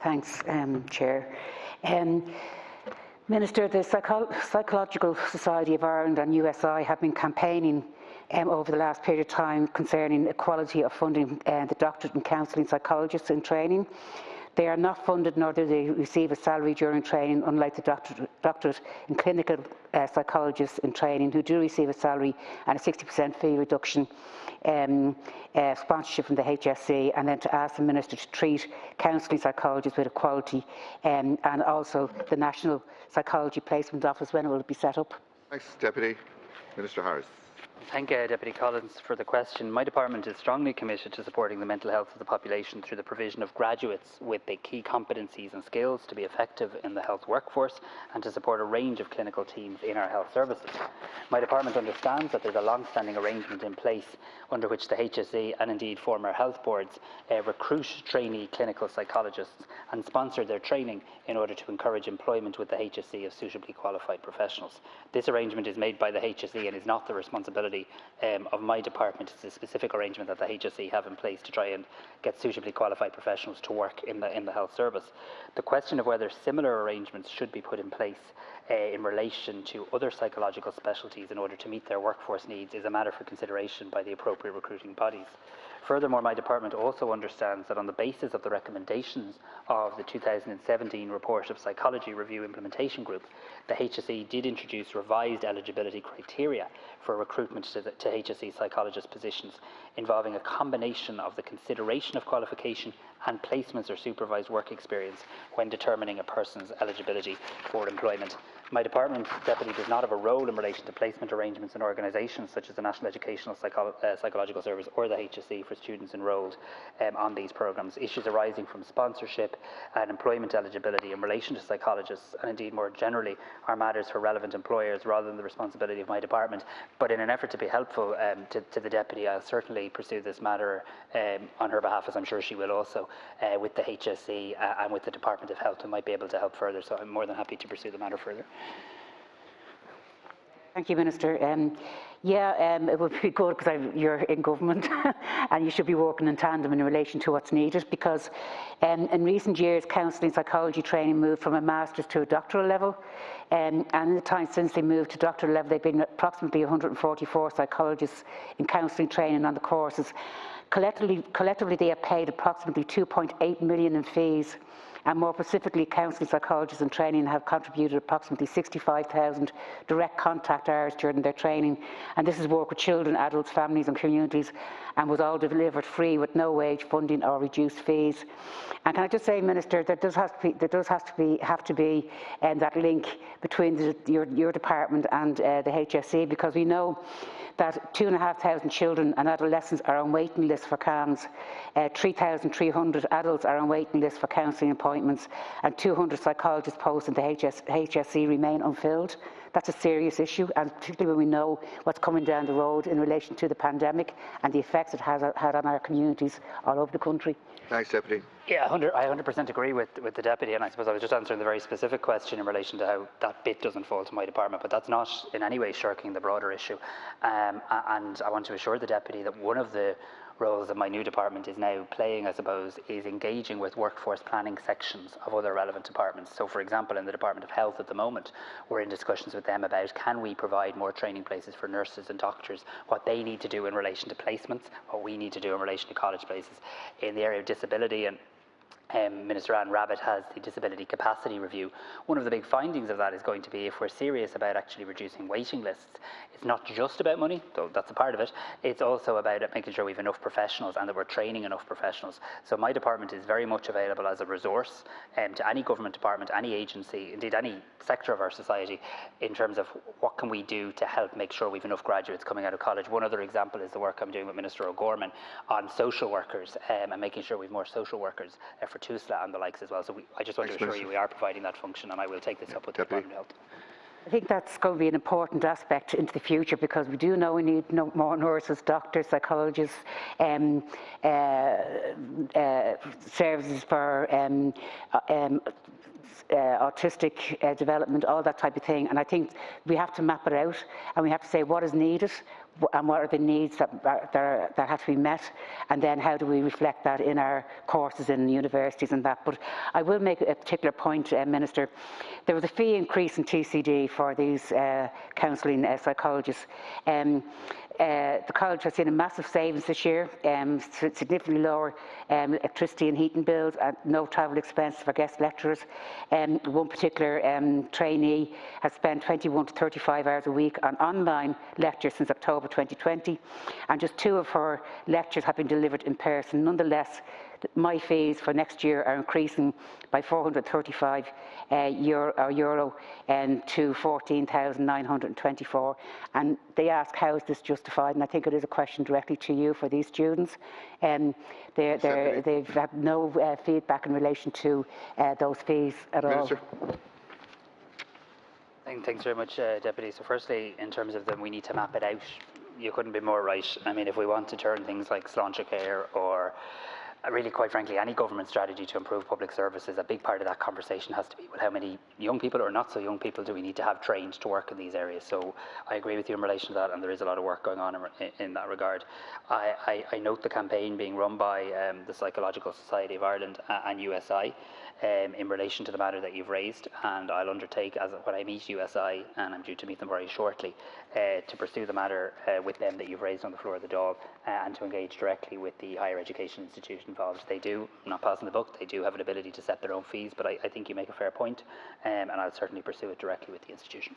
Thanks, Chair. Minister, the Psychological Society of Ireland and USI have been campaigning over the last period of time concerning equality of funding the doctorate and counselling psychologists in training. They are not funded nor do they receive a salary during training, unlike the doctorate in clinical psychologists in training who do receive a salary and a 60% fee reduction, sponsorship from the HSE, and then to ask the Minister to treat counselling psychologists with equality, and also the National Psychology Placement Office, when it will be set up. Thanks, Deputy. Minister Harris. Thank you, Deputy Collins, for the question. My department is strongly committed to supporting the mental health of the population through the provision of graduates with the key competencies and skills to be effective in the health workforce and to support a range of clinical teams in our health services. My department understands that there is a long-standing arrangement in place under which the HSE and indeed former health boards recruit trainee clinical psychologists and sponsor their training in order to encourage employment with the HSE of suitably qualified professionals. This arrangement is made by the HSE and is not the responsibility of my department. It's a specific arrangement that the HSE have in place to try and get suitably qualified professionals to work in the health service. The question of whether similar arrangements should be put in place in relation to other psychological specialties in order to meet their workforce needs is a matter for consideration by the appropriate recruiting bodies. Furthermore, my department also understands that on the basis of the recommendations of the 2017 report of Psychology Review Implementation Group, the HSE did introduce revised eligibility criteria for recruitment to HSE psychologist positions, involving a combination of the consideration of qualification and placements or supervised work experience when determining a person's eligibility for employment. My department, Deputy, does not have a role in relation to placement arrangements in organisations such as the National Educational Psychological Service or the HSE for students enrolled on these programmes. Issues arising from sponsorship and employment eligibility in relation to psychologists, and indeed more generally, are matters for relevant employers rather than the responsibility of my department. But in an effort to be helpful to the Deputy, I'll certainly pursue this matter on her behalf, as I'm sure she will also, with the HSE and with the Department of Health, who might be able to help further. So I'm more than happy to pursue the matter further. Thank you, Minister. It would be good because you're in government and you should be working in tandem in relation to what's needed, because in recent years counselling psychology training moved from a master's to a doctoral level, and in the time since they moved to doctoral level there have been approximately 144 psychologists in counselling training on the courses. Collectively they have paid approximately 2.8 million in fees, and more specifically, counselling psychologists in training have contributed approximately 65,000 direct contact hours during their training, and this is work with children, adults, families and communities, and was all delivered free with no wage funding or reduced fees. And can I just say, Minister, there does have to be that link between your department and the HSE, because we know that 2,500 children and adolescents are on waiting lists for CAMS, 3,300 adults are on waiting lists for counselling appointments, and 200 psychologist posts in the HSE remain unfilled. That's a serious issue, and particularly when we know what's coming down the road in relation to the pandemic and the effects it has had on our communities all over the country. Thanks, Deputy. Yeah, I 100% agree with the Deputy, and I suppose I was just answering the very specific question in relation to how that bit doesn't fall to my department, but that's not in any way shirking the broader issue. And I want to assure the Deputy that one of the roles that my new department is now playing, I suppose, is engaging with workforce planning sections of other relevant departments. So, for example, in the Department of Health at the moment, we're in discussions with them about can we provide more training places for nurses and doctors, what they need to do in relation to placements, what we need to do in relation to college places. In the area of disability, and Minister Anne Rabbitte has the Disability Capacity Review. One of the big findings of that is going to be, if we're serious about actually reducing waiting lists, it's not just about money, though that's a part of it, it's also about making sure we have enough professionals and that we're training enough professionals. So my department is very much available as a resource to any government department, any agency, indeed any sector of our society, in terms of what can we do to help make sure we have enough graduates coming out of college. One other example is the work I'm doing with Minister O'Gorman on social workers and making sure we have more social workers for TUSLA and the likes as well. So I just want to assure you we are providing that function, and I will take this up with the Department of Health. I think that's going to be an important aspect into the future, because we do know we need more nurses, doctors, psychologists, services for autistic development, all that type of thing. And I think we have to map it out, and we have to say what is needed, and what are the needs that have to be met, and then how do we reflect that in our courses in universities and that. But I will make a particular point, Minister. There was a fee increase in TCD for these counselling psychologists. The college has seen a massive savings this year, significantly lower electricity and heating bills, and no travel expense for guest lecturers. One particular trainee has spent 21 to 35 hours a week on online lectures since October 2020, and just 2 of her lectures have been delivered in person. Nonetheless, my fees for next year are increasing by €435 to 14,924, and they ask how is this justified, and I think it is a question directly to you for these students. They've had no feedback in relation to those fees at all. Minister. Thanks very much, Deputy. So firstly, in terms of them, we need to map it out. You couldn't be more right. I mean, if we want to turn things like Sláinte Care or really, quite frankly, any government strategy to improve public services, a big part of that conversation has to be, well, how many young people or not so young people do we need to have trained to work in these areas? So I agree with you in relation to that, and there is a lot of work going on in that regard. I note the campaign being run by the Psychological Society of Ireland and USI in relation to the matter that you've raised, and I'll undertake, when I meet USI, and I'm due to meet them very shortly, to pursue the matter with them that you've raised on the floor of the Dáil, and to engage directly with the higher education institution involved. They do, I'm not passing the buck, they do have an ability to set their own fees, but I think you make a fair point, and I'll certainly pursue it directly with the institution.